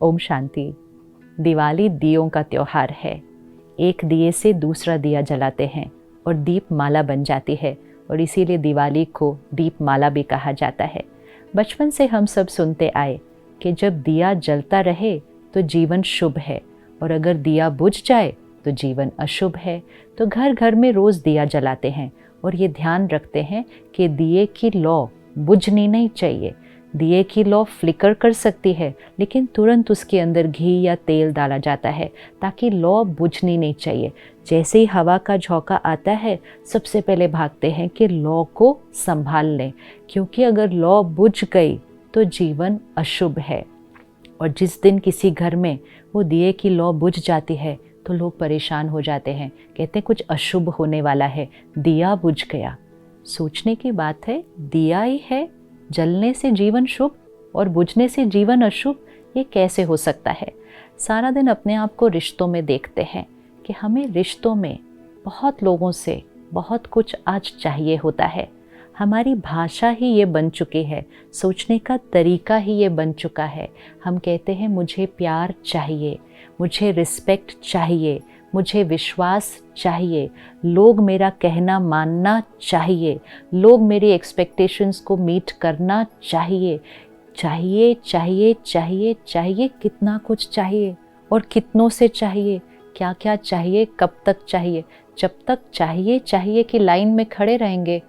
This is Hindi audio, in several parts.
ओम शांति। दिवाली दियों का त्योहार है। एक दिए से दूसरा दिया जलाते हैं और दीप माला बन जाती है और इसीलिए दिवाली को दीप माला भी कहा जाता है। बचपन से हम सब सुनते आए कि जब दिया जलता रहे तो जीवन शुभ है और अगर दिया बुझ जाए तो जीवन अशुभ है। तो घर घर में रोज़ दिया जलाते हैं और ये ध्यान रखते हैं कि दिए की लौ बुझनी नहीं चाहिए। दिए की लौ फ्लिकर कर सकती है लेकिन तुरंत उसके अंदर घी या तेल डाला जाता है ताकि लौ बुझनी नहीं चाहिए। जैसे ही हवा का झोंका आता है सबसे पहले भागते हैं कि लौ को संभाल लें, क्योंकि अगर लौ बुझ गई तो जीवन अशुभ है। और जिस दिन किसी घर में वो दिए की लौ बुझ जाती है तो लोग परेशान हो जाते हैं, कहते हैं कुछ अशुभ होने वाला है, दिया बुझ गया। सोचने की बात है, दिया ही है, जलने से जीवन शुभ और बुझने से जीवन अशुभ, ये कैसे हो सकता है। सारा दिन अपने आप को रिश्तों में देखते हैं कि हमें रिश्तों में बहुत लोगों से बहुत कुछ आज चाहिए होता है। हमारी भाषा ही ये बन चुकी है, सोचने का तरीका ही ये बन चुका है। हम कहते हैं मुझे प्यार चाहिए, मुझे रिस्पेक्ट चाहिए, मुझे विश्वास चाहिए, लोग मेरा कहना मानना चाहिए, लोग मेरी एक्सपेक्टेशंस को मीट करना चाहिए। चाहिए चाहिए चाहिए चाहिए, कितना कुछ चाहिए और कितनों से चाहिए, क्या क्या चाहिए, कब तक चाहिए। जब तक चाहिए चाहिए की लाइन में खड़े रहेंगे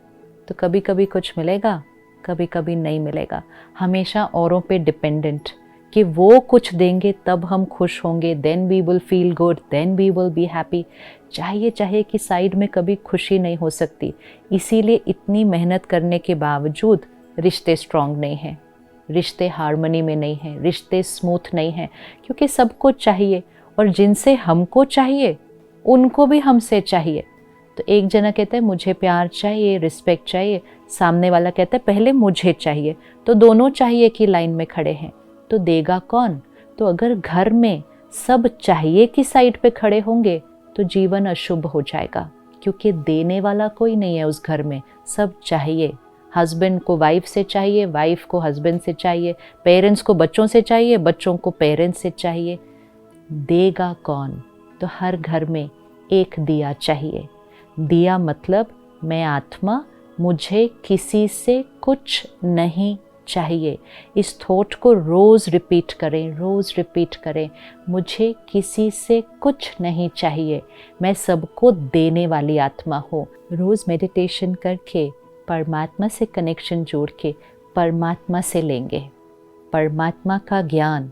तो कभी कभी कुछ मिलेगा, कभी कभी नहीं मिलेगा। हमेशा औरों पे डिपेंडेंट कि वो कुछ देंगे तब हम खुश होंगे, then we will feel good, then we will be happy. चाहिए चाहिए कि साइड में कभी खुशी नहीं हो सकती। इसीलिए इतनी मेहनत करने के बावजूद रिश्ते स्ट्रांग नहीं हैं, रिश्ते हार्मनी में नहीं हैं, रिश्ते स्मूथ नहीं हैं, क्योंकि सबको चाहिए और जिनसे हमको चाहिए उनको भी हमसे चाहिए। तो एक जना कहता है मुझे प्यार चाहिए, रिस्पेक्ट चाहिए, सामने वाला कहता है पहले मुझे चाहिए, तो दोनों चाहिए की लाइन में खड़े हैं, तो देगा कौन। तो अगर घर में सब चाहिए की साइड पे खड़े होंगे तो जीवन अशुभ हो जाएगा, क्योंकि देने वाला कोई नहीं है उस घर में, सब चाहिए। हस्बैंड को वाइफ से चाहिए, वाइफ को हस्बैंड से चाहिए, पेरेंट्स को बच्चों से चाहिए, बच्चों को पेरेंट्स से चाहिए। देगा कौन। तो हर घर में एक दिया चाहिए। दिया मतलब मैं आत्मा, मुझे किसी से कुछ नहीं चाहिए। इस थॉट को रोज़ रिपीट करें, रोज़ रिपीट करें। मुझे किसी से कुछ नहीं चाहिए, मैं सबको देने वाली आत्मा हूँ। रोज़ मेडिटेशन करके परमात्मा से कनेक्शन जोड़ के परमात्मा से लेंगे, परमात्मा का ज्ञान,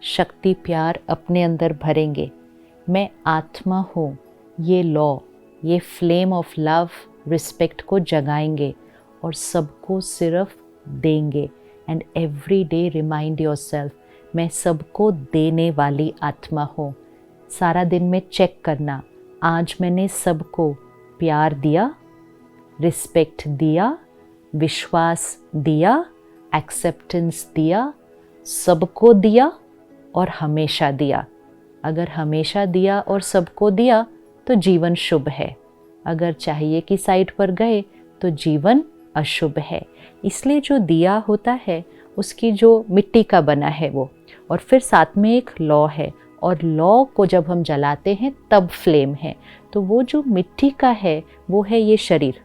शक्ति, प्यार अपने अंदर भरेंगे। मैं आत्मा हूँ, ये लॉ, ये फ्लेम ऑफ लव, रिस्पेक्ट को जगाएंगे और सबको सिर्फ देंगे। And every day remind yourself, मैं सबको देने वाली आत्मा हूँ। सारा दिन में चेक करना, आज मैंने सबको प्यार दिया, रिस्पेक्ट दिया, विश्वास दिया, एक्सेप्टेंस दिया, सबको दिया और हमेशा दिया। अगर हमेशा दिया और सबको दिया तो जीवन शुभ है। अगर चाहिए की साइड पर गए तो जीवन अशुभ है। इसलिए जो दिया होता है उसकी जो मिट्टी का बना है वो, और फिर साथ में एक लौ है, और लौ को जब हम जलाते हैं तब फ्लेम है। तो वो जो मिट्टी का है वो है ये शरीर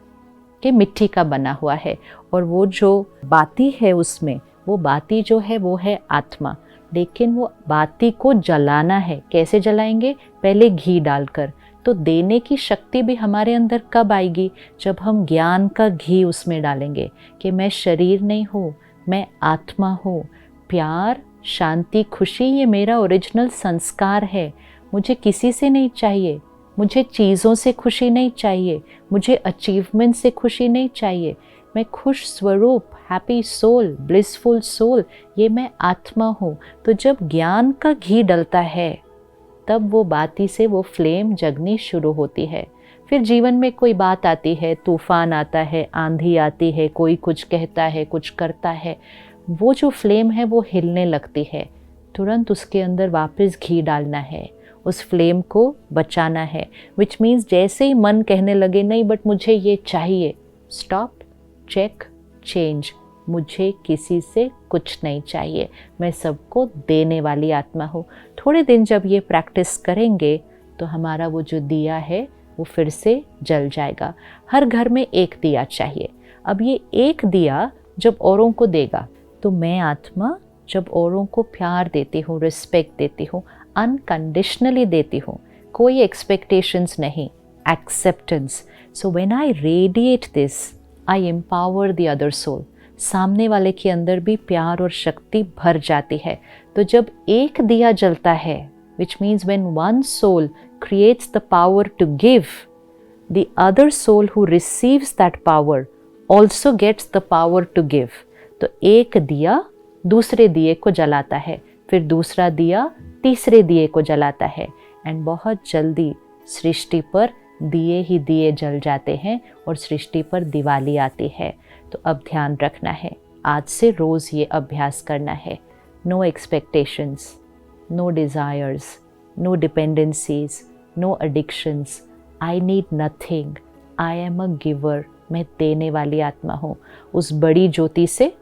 के मिट्टी का बना हुआ है, और वो जो बाती है उसमें, वो बाती जो है वो है आत्मा। लेकिन वो बाती को जलाना है, कैसे जलाएंगे, पहले घी डालकर। तो देने की शक्ति भी हमारे अंदर कब आएगी, जब हम ज्ञान का घी उसमें डालेंगे कि मैं शरीर नहीं हूँ, मैं आत्मा हूँ। प्यार, शांति, खुशी ये मेरा ओरिजिनल संस्कार है। मुझे किसी से नहीं चाहिए, मुझे चीज़ों से खुशी नहीं चाहिए, मुझे अचीवमेंट से खुशी नहीं चाहिए। मैं खुश स्वरूप, हैप्पी सोल, ब्लिसफुल सोल, ये मैं आत्मा हूँ। तो जब ज्ञान का घी डलता है तब वो बाती से वो फ्लेम जगनी शुरू होती है। फिर जीवन में कोई बात आती है, तूफान आता है, आंधी आती है, कोई कुछ कहता है, कुछ करता है, वो जो फ्लेम है वो हिलने लगती है। तुरंत उसके अंदर वापस घी डालना है, उस फ्लेम को बचाना है। विच मीन्स जैसे ही मन कहने लगे नहीं बट मुझे ये चाहिए, स्टॉप, चेक, चेंज। मुझे किसी से कुछ नहीं चाहिए, मैं सबको देने वाली आत्मा हूँ। थोड़े दिन जब ये प्रैक्टिस करेंगे तो हमारा वो जो दिया है वो फिर से जल जाएगा। हर घर में एक दिया चाहिए। अब ये एक दिया जब औरों को देगा तो मैं आत्मा जब औरों को प्यार देती हूँ, रिस्पेक्ट देती हूँ, अनकंडीशनली देती हूँ, कोई एक्सपेक्टेशंस नहीं, acceptance. So when I radiate this I empower the other soul. सामने वाले के अंदर भी प्यार और शक्ति भर जाती है। तो जब एक दिया जलता है, which means when one soul creates the power to give, the other soul who receives that power also gets the power to give. तो एक दिया दूसरे दिए को जलाता है, फिर दूसरा दिया तीसरे दिए को जलाता है, एंड बहुत जल्दी सृष्टि पर दिए ही दिए जल जाते हैं और सृष्टि पर दिवाली आती है। तो अब ध्यान रखना है, आज से रोज़ ये अभ्यास करना है। No expectations, no desires, no dependencies, no addictions. I need nothing, I am a giver. मैं देने वाली आत्मा हूँ। उस बड़ी ज्योति से,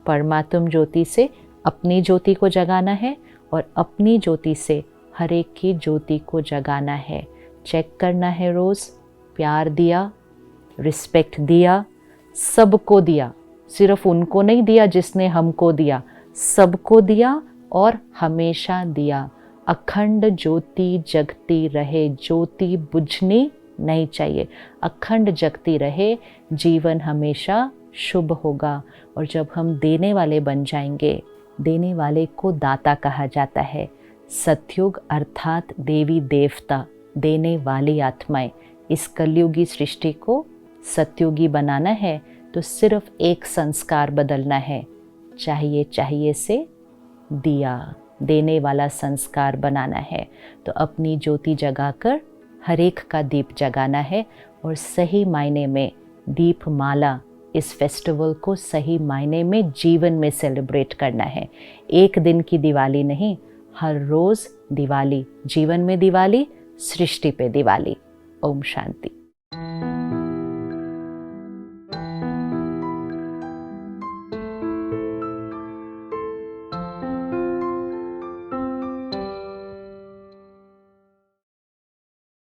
परमात्म ज्योति से अपनी ज्योति को जगाना है और अपनी ज्योति से हर एक की ज्योति को जगाना है। चेक करना है रोज़, प्यार दिया, रिस्पेक्ट दिया, सबको दिया, सिर्फ उनको नहीं दिया जिसने हमको दिया, सबको दिया और हमेशा दिया। अखंड ज्योति जगती रहे, ज्योति बुझनी नहीं चाहिए, अखंड जगती रहे, जीवन हमेशा शुभ होगा। और जब हम देने वाले बन जाएंगे, देने वाले को दाता कहा जाता है। सतयुग अर्थात देवी देवता, देने वाली आत्माएं। इस कलयुगी सृष्टि को सतयुगी बनाना है तो सिर्फ एक संस्कार बदलना है, चाहिए चाहिए से दिया, देने वाला संस्कार बनाना है। तो अपनी ज्योति जगाकर हर एक का दीप जगाना है और सही मायने में दीपमाला, इस फेस्टिवल को सही मायने में जीवन में सेलिब्रेट करना है। एक दिन की दिवाली नहीं, हर रोज़ दिवाली, जीवन में दिवाली, सृष्टि पे दिवाली। ओम शांति।